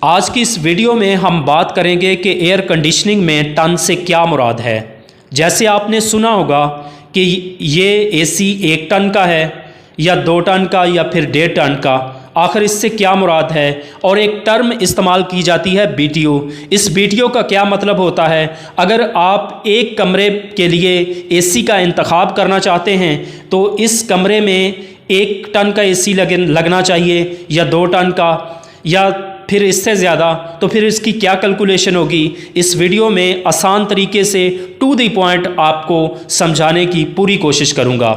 आज की इस वीडियो में हम बात करेंगे कि एयर कंडीशनिंग में टन से क्या मुराद है। जैसे आपने सुना होगा कि ये एसी 1 टन का है या 2 टन का या फिर 1.5 टन का, आखिर इससे क्या मुराद है। और एक टर्म इस्तेमाल की जाती है BTU। इस BTU का क्या मतलब होता है? अगर आप एक कमरे के लिए एसी का इंतखाब करना चाहते हैं तो इस कमरे में 1 टन का एसी लगना चाहिए या 2 टन का या फिर इससे ज़्यादा, तो फिर इसकी क्या कैलकुलेशन होगी। इस वीडियो में आसान तरीके से टू द पॉइंट आपको समझाने की पूरी कोशिश करूँगा।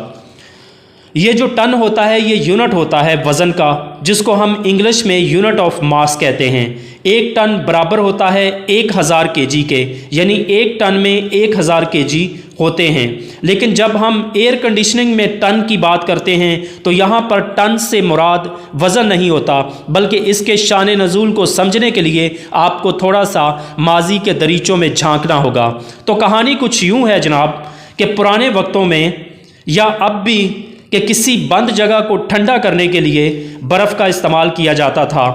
ये जो टन होता है ये यूनिट होता है वज़न का, जिसको हम इंग्लिश में यूनिट ऑफ मास कहते हैं। 1 टन बराबर होता है 1000 kg के, यानी 1 टन में 1000 kg होते हैं। लेकिन जब हम एयर कंडीशनिंग में टन की बात करते हैं तो यहाँ पर टन से मुराद वज़न नहीं होता, बल्कि इसके शान नज़ूल को समझने के लिए आपको थोड़ा सा माजी के दरीचों में झांकना होगा। तो कहानी कुछ यूँ है जनाब कि पुराने वक्तों में या अब भी कि किसी बंद जगह को ठंडा करने के लिए बर्फ़ का इस्तेमाल किया जाता था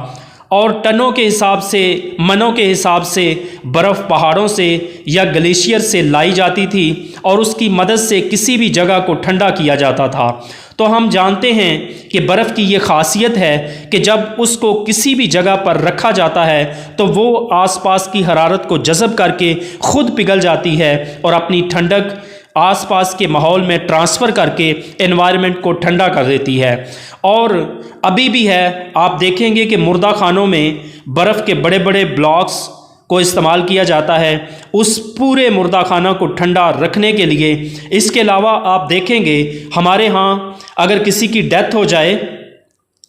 और टनों के हिसाब से, मनों के हिसाब से बर्फ़ पहाड़ों से या ग्लेशियर से लाई जाती थी और उसकी मदद से किसी भी जगह को ठंडा किया जाता था। तो हम जानते हैं कि बर्फ़ की ये ख़ासियत है कि जब उसको किसी भी जगह पर रखा जाता है तो वो आसपास की हरारत को जज़ब करके ख़ुद पिघल जाती है और अपनी ठंडक आसपास के माहौल में ट्रांसफ़र करके एनवायरनमेंट को ठंडा कर देती है। और अभी भी है, आप देखेंगे कि मुर्दा खानों में बर्फ़ के बड़े बड़े ब्लॉक्स को इस्तेमाल किया जाता है उस पूरे मुर्दा खाना को ठंडा रखने के लिए। इसके अलावा आप देखेंगे हमारे यहाँ अगर किसी की डेथ हो जाए,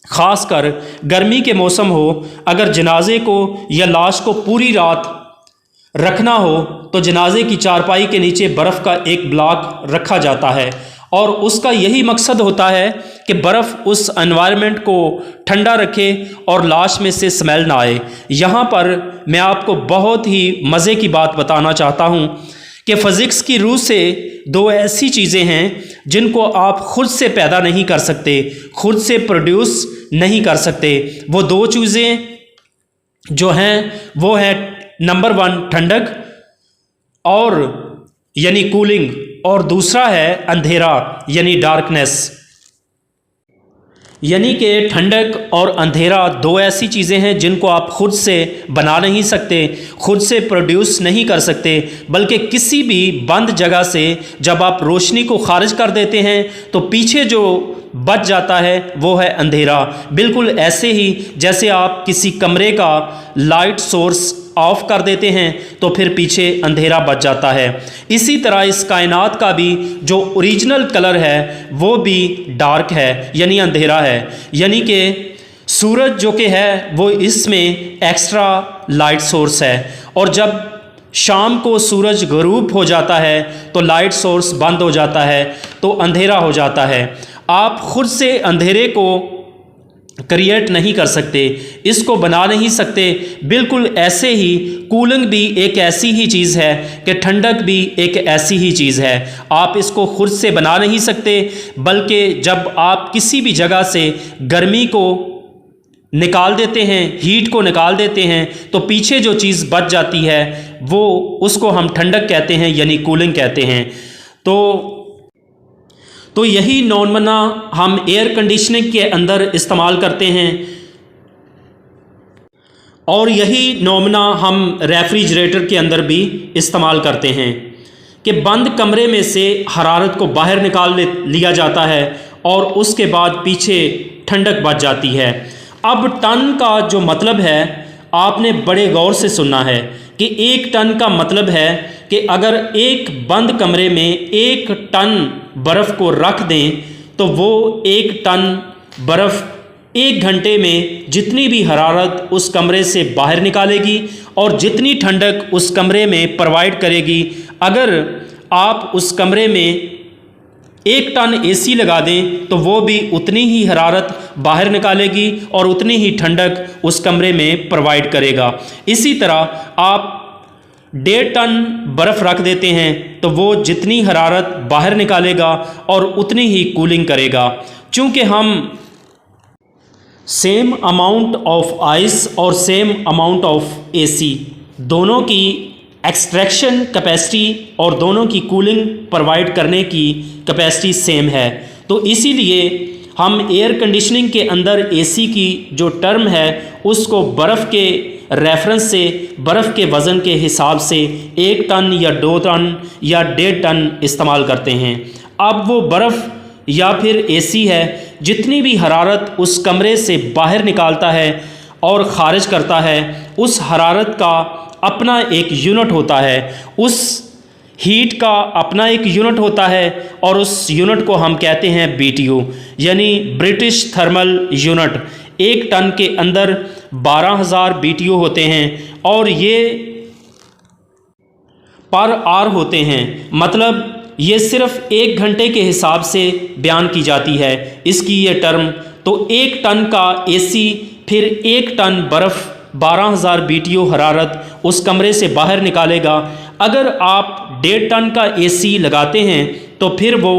ख़ासकर गर्मी के मौसम हो, अगर जनाजे को या लाश को पूरी रात रखना हो तो जनाजे की चारपाई के नीचे बर्फ़ का एक ब्लॉक रखा जाता है और उसका यही मकसद होता है कि बर्फ़ उस एनवायरनमेंट को ठंडा रखे और लाश में से स्मेल ना आए। यहाँ पर मैं आपको बहुत ही मज़े की बात बताना चाहता हूँ कि फ़िज़िक्स की रूह से 2 ऐसी चीज़ें हैं जिनको आप ख़ुद से पैदा नहीं कर सकते, ख़ुद से प्रोड्यूस नहीं कर सकते। वो 2 चीज़ें जो हैं वो है नंबर 1 ठंडक और यानी कूलिंग, और दूसरा है अंधेरा यानी डार्कनेस। यानी कि ठंडक और अंधेरा 2 ऐसी चीज़ें हैं जिनको आप ख़ुद से बना नहीं सकते, ख़ुद से प्रोड्यूस नहीं कर सकते, बल्कि किसी भी बंद जगह से जब आप रोशनी को खारिज कर देते हैं तो पीछे जो बच जाता है वो है अंधेरा। बिल्कुल ऐसे ही जैसे आप किसी कमरे का लाइट सोर्स ऑफ कर देते हैं तो फिर पीछे अंधेरा बच जाता है। इसी तरह इस कायनात का भी जो ओरिजिनल कलर है वो भी डार्क है यानी अंधेरा है। यानी कि सूरज जो कि है वो इसमें एक्स्ट्रा लाइट सोर्स है, और जब शाम को सूरज गरूब हो जाता है तो लाइट सोर्स बंद हो जाता है तो अंधेरा हो जाता है। आप खुद से अंधेरे को क्रिएट नहीं कर सकते, इसको बना नहीं सकते। बिल्कुल ऐसे ही कूलिंग भी एक ऐसी ही चीज़ है कि ठंडक भी एक ऐसी ही चीज़ है। आप इसको खुद से बना नहीं सकते, बल्कि जब आप किसी भी जगह से गर्मी को निकाल देते हैं, हीट को निकाल देते हैं, तो पीछे जो चीज़ बच जाती है वो उसको हम ठंडक कहते हैं यानी कूलिंग कहते हैं। तो यही नॉर्मना हम एयर कंडीशनिंग के अंदर इस्तेमाल करते हैं और यही नॉर्मना हम रेफ्रिजरेटर के अंदर भी इस्तेमाल करते हैं कि बंद कमरे में से हरारत को बाहर निकाल लिया जाता है और उसके बाद पीछे ठंडक बच जाती है। अब टन का जो मतलब है आपने बड़े गौर से सुना है कि 1 टन का मतलब है कि अगर एक बंद कमरे में 1 टन बर्फ़ को रख दें तो वो 1 टन बर्फ़ 1 घंटे में जितनी भी हरारत उस कमरे से बाहर निकालेगी और जितनी ठंडक उस कमरे में प्रोवाइड करेगी। अगर आप उस कमरे में 1 टन एसी लगा दें तो वो भी उतनी ही हरारत बाहर निकालेगी और उतनी ही ठंडक उस कमरे में प्रोवाइड करेगा। इसी तरह आप 1.5 टन बर्फ़ रख देते हैं तो वो जितनी हरारत बाहर निकालेगा और उतनी ही कूलिंग करेगा। चूँकि हम सेम अमाउंट ऑफ आइस और सेम अमाउंट ऑफ एसी, दोनों की एक्सट्रैक्शन कैपेसिटी और दोनों की कूलिंग प्रोवाइड करने की कैपेसिटी सेम है। तो इसीलिए हम एयर कंडीशनिंग के अंदर एसी की जो टर्म है उसको बर्फ़ के रेफरेंस से, बर्फ़ के वज़न के हिसाब से 1 टन या 2 टन या 1.5 टन इस्तेमाल करते हैं। अब वो बर्फ़ या फिर एसी है, जितनी भी हरारत उस कमरे से बाहर निकालता है और ख़ारिज करता है, उस हरारत का अपना एक यूनिट होता है, उस हीट का अपना एक यूनिट होता है और उस यूनिट को हम कहते हैं BTU, यानी ब्रिटिश थर्मल यूनिट। 1 टन के अंदर 12,000 BTU होते हैं और ये पर आवर होते हैं, मतलब ये सिर्फ 1 घंटे के हिसाब से बयान की जाती है इसकी ये टर्म। तो 1 टन का एसी फिर 1 टन बर्फ़ 12,000 BTU हरारत उस कमरे से बाहर निकालेगा। अगर आप 1.5 टन का एसी लगाते हैं तो फिर वो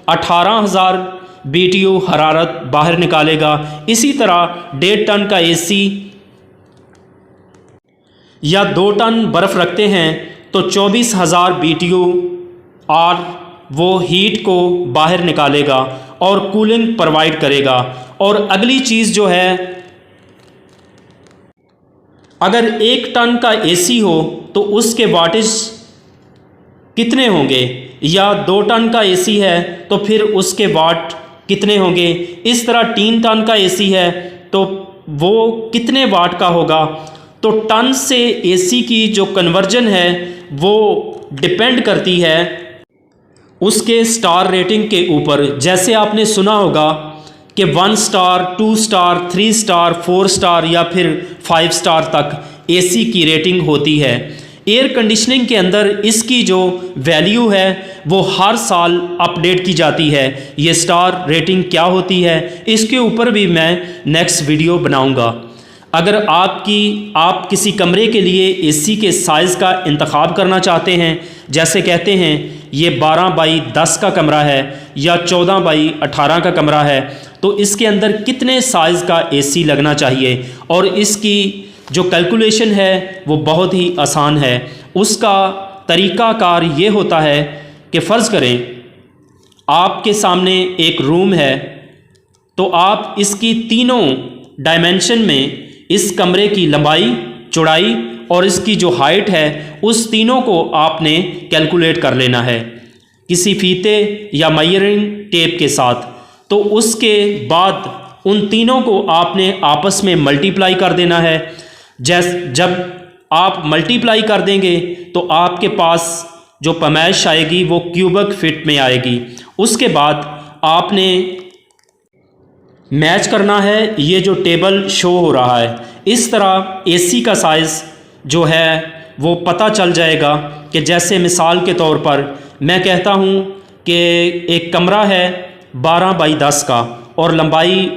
18,000 BTU हरारत बाहर निकालेगा। इसी तरह 1.5 टन का एसी या 2 टन बर्फ़ रखते हैं तो 24,000 BTU और वो हीट को बाहर निकालेगा और कूलिंग प्रोवाइड करेगा। और अगली चीज़ जो है, अगर 1 टन का एसी हो तो उसके वाटेज कितने होंगे, या 2 टन का एसी है तो फिर उसके वाट कितने होंगे। इस तरह 3 टन का एसी है तो वो कितने वाट का होगा। तो टन से एसी की जो कन्वर्जन है वो डिपेंड करती है उसके स्टार रेटिंग के ऊपर। जैसे आपने सुना होगा कि 1 स्टार, 2 स्टार, 3 स्टार, 4 स्टार या फिर 5 स्टार तक एसी की रेटिंग होती है। एयर कंडीशनिंग के अंदर इसकी जो वैल्यू है वो हर साल अपडेट की जाती है। ये स्टार रेटिंग क्या होती है इसके ऊपर भी मैं नेक्स्ट वीडियो बनाऊंगा। अगर आप किसी कमरे के लिए एसी के साइज़ का इंतखाब करना चाहते हैं, जैसे कहते हैं ये 12 बाई 10 का कमरा है या 14 बाई 18 का कमरा है, तो इसके अंदर कितने साइज़ का एसी लगना चाहिए, और इसकी जो कैलकुलेशन है वो बहुत ही आसान है। उसका तरीक़ाकार ये होता है कि फ़र्ज़ करें आपके सामने एक रूम है, तो आप इसकी तीनों डायमेंशन में इस कमरे की लंबाई, चौड़ाई और इसकी जो हाइट है उस तीनों को आपने कैलकुलेट कर लेना है किसी फीते या मेजरिंग टेप के साथ। तो उसके बाद उन तीनों को आपने आपस में मल्टीप्लाई कर देना है। जब आप मल्टीप्लाई कर देंगे तो आपके पास जो पैमाइश आएगी वो क्यूबिक फिट में आएगी। उसके बाद आपने मैच करना है ये जो टेबल शो हो रहा है। इस तरह एसी का साइज़ जो है वो पता चल जाएगा कि जैसे मिसाल के तौर पर मैं कहता हूँ कि एक कमरा है 12 बाई 10 का और लंबाई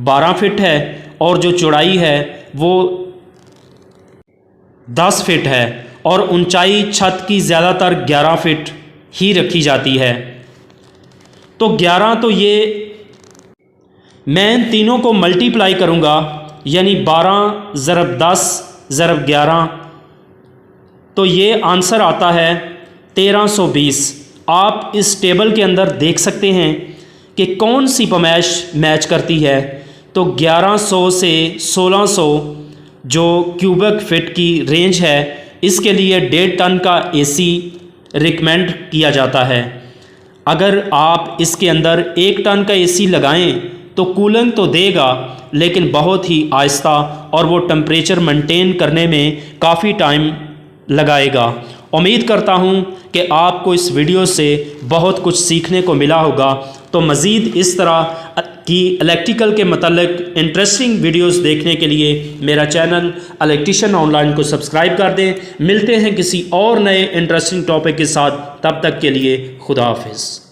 12 फिट है और जो चौड़ाई है वो 10 फिट है और ऊंचाई छत की ज़्यादातर 11 फिट ही रखी जाती है। तो 11, तो ये मैं इन तीनों को मल्टीप्लाई करूँगा, यानी 12 ज़रब 10 ज़रब 11, तो ये आंसर आता है 1320। आप इस टेबल के अंदर देख सकते हैं कि कौन सी पैमाइश मैच करती है। तो 1100 से 1600 जो क्यूबिक फिट की रेंज है, इसके लिए 1.5 टन का एसी रिकमेंड किया जाता है। अगर आप इसके अंदर 1 टन का एसी लगाएं तो कूलिंग तो देगा लेकिन बहुत ही आहिस्ता, और वो टेम्परेचर मेंटेन करने में काफ़ी टाइम लगाएगा। उम्मीद करता हूँ कि आपको इस वीडियो से बहुत कुछ सीखने को मिला होगा। तो मज़ीद इस तरह की इलेक्ट्रिकल के मतलब इंटरेस्टिंग वीडियोस देखने के लिए मेरा चैनल इलेक्ट्रिशियन ऑनलाइन को सब्सक्राइब कर दें। मिलते हैं किसी और नए इंटरेस्टिंग टॉपिक के साथ, तब तक के लिए खुदा हाफिज़।